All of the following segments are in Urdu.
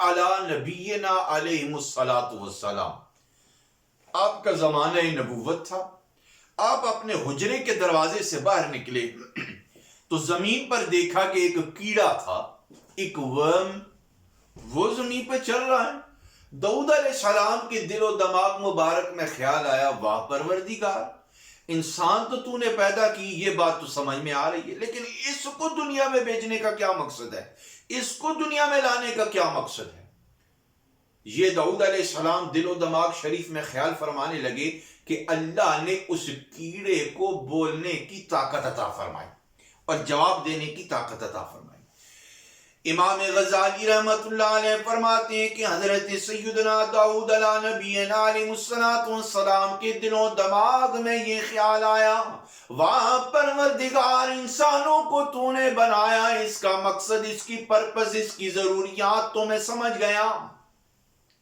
علی نبینا علیہ الصلاۃ والسلام، آپ کا زمانہ نبوت تھا. آپ اپنے حجرے کے دروازے سے باہر نکلے تو زمین پر دیکھا کہ ایک کیڑا تھا، ایک ورم، وہ زمین پہ چل رہا ہے. داؤد علیہ السلام کے دل و دماغ مبارک میں خیال آیا، واہ پروردگار، انسان تو نے پیدا کی، یہ بات تو سمجھ میں آ رہی ہے، لیکن اس کو دنیا میں بھیجنے کا کیا مقصد ہے، اس کو دنیا میں لانے کا کیا مقصد ہے. یہ داؤد علیہ السلام دل و دماغ شریف میں خیال فرمانے لگے کہ اللہ نے اس کیڑے کو بولنے کی طاقت عطا فرمائی اور جواب دینے کی طاقت عطا فرمائی. امام غزالی رحمت اللہ علیہ فرماتے ہیں کہ حضرت سیدنا داؤد علیہ نبینا علیہ السلام کے دل و دماغ میں یہ خیال آیا، واہ پروردگار، انسانوں کو تو نے بنایا، اس کا مقصد، اس کی پرپس، اس کی ضروریات تو میں سمجھ گیا،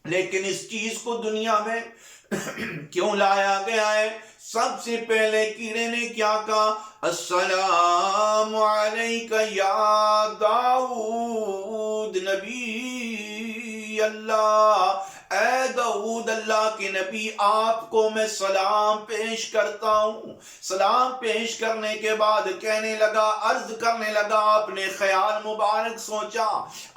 لیکن اس چیز کو دنیا میں کیوں لایا گیا ہے؟ سب سے پہلے کیڑے نے کیا کہا؟ السلام علیک یا داؤد نبی اللہ، اے داؤد اللہ کے نبی، آپ کو میں سلام پیش کرتا ہوں. سلام پیش کرنے کے بعد کہنے لگا، عرض کرنے لگا، آپ نے خیال مبارک سوچا،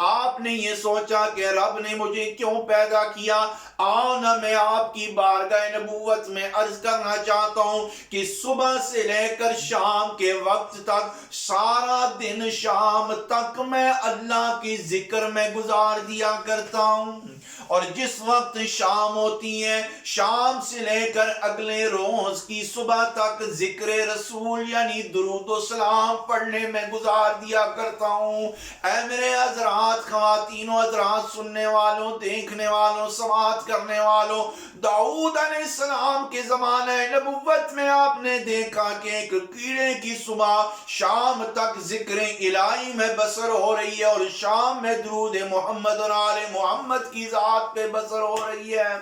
آپ نے یہ سوچا کہ رب نے مجھے کیوں پیدا کیا. آنا میں آپ کی بارگاہ نبوت میں عرض کرنا چاہتا ہوں کہ صبح سے لے کر شام کے وقت تک، سارا دن شام تک میں اللہ کی ذکر میں گزار دیا کرتا ہوں، اور جس وقت شام ہوتی ہے، شام سے لے کر اگلے روز کی صبح تک ذکر رسول یعنی درود و سلام پڑھنے میں گزار دیا کرتا ہوں. اے میرے حضرات، خواتین و حضرات، سننے والوں، دیکھنے والوں، سماعت کرنے والوں، داؤد علیہ السلام کے زمانہ نبوت میں آپ نے دیکھا کہ ایک کیڑے کی صبح شام تک ذکر الہی میں بسر ہو رہی ہے، اور شام میں درود محمد اور آل محمد کی ذات پہ بسر ہو رہی ہے.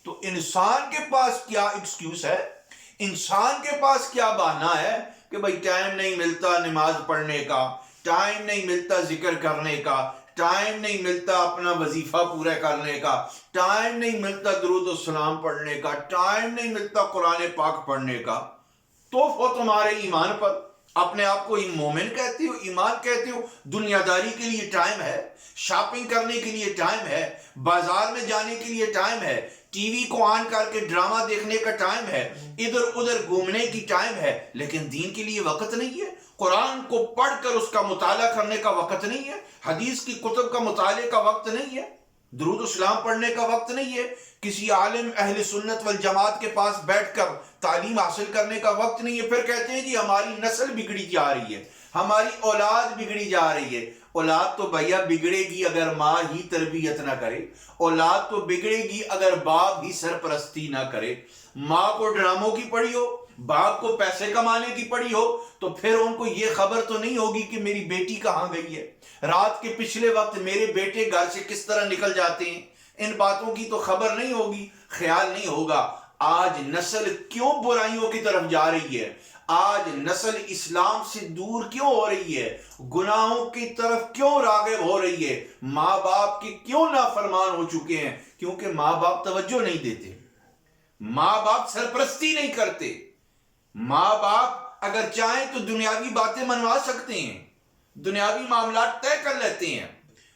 تو انسان کے پاس کیا ایکسکیوز ہے، انسان کے پاس کیا بہانہ ہے کہ بھائی ٹائم نہیں ملتا نماز پڑھنے کا، ٹائم نہیں ملتا ذکر کرنے کا، ٹائم نہیں ملتا اپنا وظیفہ پورا کرنے کا، ٹائم نہیں ملتا درود و سلام پڑھنے کا، ٹائم نہیں ملتا قرآن پاک پڑھنے کا. تو وہ تمہارے ایمان پر اپنے آپ کو مومن کہتے ہو، ایمان کہتے ہو. دنیا داری کے لیے ٹائم ہے، شاپنگ کرنے کے لیے ٹائم ہے، بازار میں جانے کے لیے ٹائم ہے، ٹی وی کو آن کر کے ڈرامہ دیکھنے کا ٹائم ہے، ادھر ادھر گھومنے کی ٹائم ہے، لیکن دین کے لیے وقت نہیں ہے. قرآن کو پڑھ کر اس کا مطالعہ کرنے کا وقت نہیں ہے، حدیث کی کتب کا مطالعے کا وقت نہیں ہے، درود و سلام پڑھنے کا وقت نہیں ہے، کسی عالم اہل سنت والجماعت کے پاس بیٹھ کر تعلیم حاصل کرنے کا وقت نہیں ہے. پھر کہتے ہیں جی ہماری نسل بگڑی جا رہی ہے، ہماری اولاد بگڑی جا رہی ہے. اولاد تو بھیا بگڑے گی اگر ماں ہی تربیت نہ کرے، اولاد تو بگڑے گی اگر باپ ہی سرپرستی نہ کرے. ماں کو ڈراموں کی پڑی ہو، باپ کو پیسے کمانے کی پڑی ہو، تو پھر ان کو یہ خبر تو نہیں ہوگی کہ میری بیٹی کہاں گئی ہے، رات کے پچھلے وقت میرے بیٹے گھر سے کس طرح نکل جاتے ہیں، ان باتوں کی تو خبر نہیں ہوگی، خیال نہیں ہوگا. آج نسل کیوں برائیوں کی طرف جا رہی ہے؟ آج نسل اسلام سے دور کیوں ہو رہی ہے؟ گناہوں کی طرف کیوں راغب ہو رہی ہے؟ ماں باپ کی کیوں نافرمان ہو چکے ہیں؟ کیونکہ ماں باپ توجہ نہیں دیتے، ماں باپ سرپرستی نہیں کرتے. ماں باپ اگر چاہیں تو دنیاوی باتیں منوا سکتے ہیں، دنیاوی معاملات طے کر لیتے ہیں،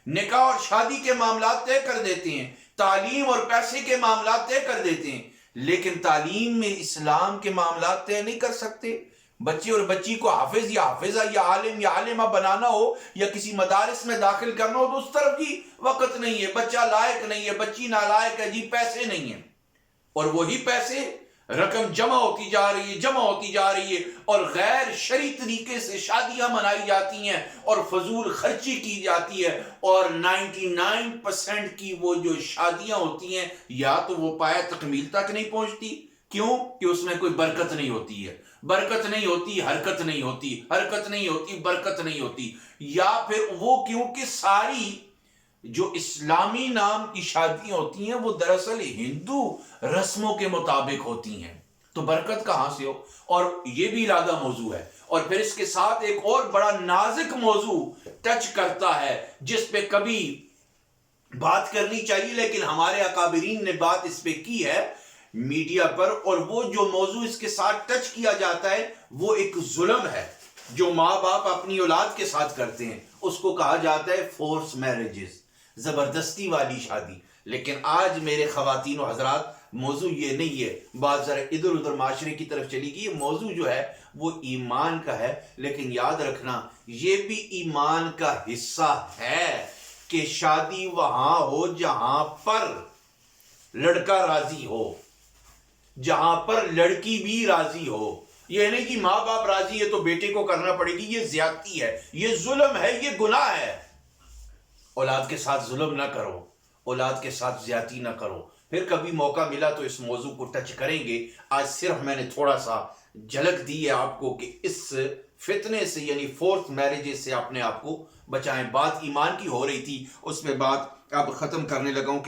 نکاح اور شادی کے معاملات طے کر دیتے ہیں، تعلیم اور پیسے کے معاملات طے کر دیتے ہیں، لیکن تعلیم میں اسلام کے معاملات طے نہیں کر سکتے. بچے اور بچی کو حافظ یا حافظہ یا عالم یا عالمہ بنانا ہو یا کسی مدارس میں داخل کرنا ہو تو اس طرف بھی وقت نہیں ہے، بچہ لائق نہیں ہے، بچی نالائق ہے، جی پیسے نہیں ہیں. اور وہی پیسے رقم جمع ہوتی جا رہی ہے، جمع ہوتی جا رہی ہے، اور غیر شرعی طریقے سے شادیاں منائی جاتی ہیں اور فضول خرچی کی جاتی ہے. اور 99% کی وہ جو شادیاں ہوتی ہیں یا تو وہ پایہ تکمیل تک نہیں پہنچتی. کیوں؟ کہ اس میں کوئی برکت نہیں ہوتی ہے، برکت نہیں ہوتی، حرکت نہیں ہوتی، حرکت نہیں ہوتی، برکت نہیں ہوتی. یا پھر وہ کیونکہ ساری جو اسلامی نام کی شادیاں ہوتی ہیں وہ دراصل ہندو رسموں کے مطابق ہوتی ہیں، تو برکت کہاں سے ہو؟ اور یہ بھی ارادہ موضوع ہے. اور پھر اس کے ساتھ ایک اور بڑا نازک موضوع ٹچ کرتا ہے جس پہ کبھی بات کرنی چاہیے، لیکن ہمارے اکابرین نے بات اس پہ کی ہے میڈیا پر، اور وہ جو موضوع اس کے ساتھ ٹچ کیا جاتا ہے وہ ایک ظلم ہے جو ماں باپ اپنی اولاد کے ساتھ کرتے ہیں، اس کو کہا جاتا ہے فورس میرجز، زبردستی والی شادی۔ لیکن آج میرے خواتین و حضرات موضوع یہ نہیں ہے، بات ذرا ادھر ادھر معاشرے کی طرف چلی گئی۔ یہ موضوع جو ہے وہ ایمان کا ہے، لیکن یاد رکھنا یہ بھی ایمان کا حصہ ہے کہ شادی وہاں ہو جہاں پر لڑکا راضی ہو، جہاں پر لڑکی بھی راضی ہو۔ یہ نہیں کہ ماں باپ راضی ہے تو بیٹے کو کرنا پڑے گی، یہ زیادتی ہے، یہ ظلم ہے، یہ گناہ ہے۔ اولاد کے ساتھ ظلم نہ کرو، اولاد کے ساتھ زیادتی نہ کرو۔ پھر کبھی موقع ملا تو اس موضوع کو ٹچ کریں گے۔ آج صرف میں نے تھوڑا سا جھلک دی ہے آپ کو کہ اس فتنے سے یعنی فورتھ میرجز سے اپنے آپ کو بچائیں۔ بات ایمان کی ہو رہی تھی، اس پہ بات اب ختم کرنے لگا ہوں کہ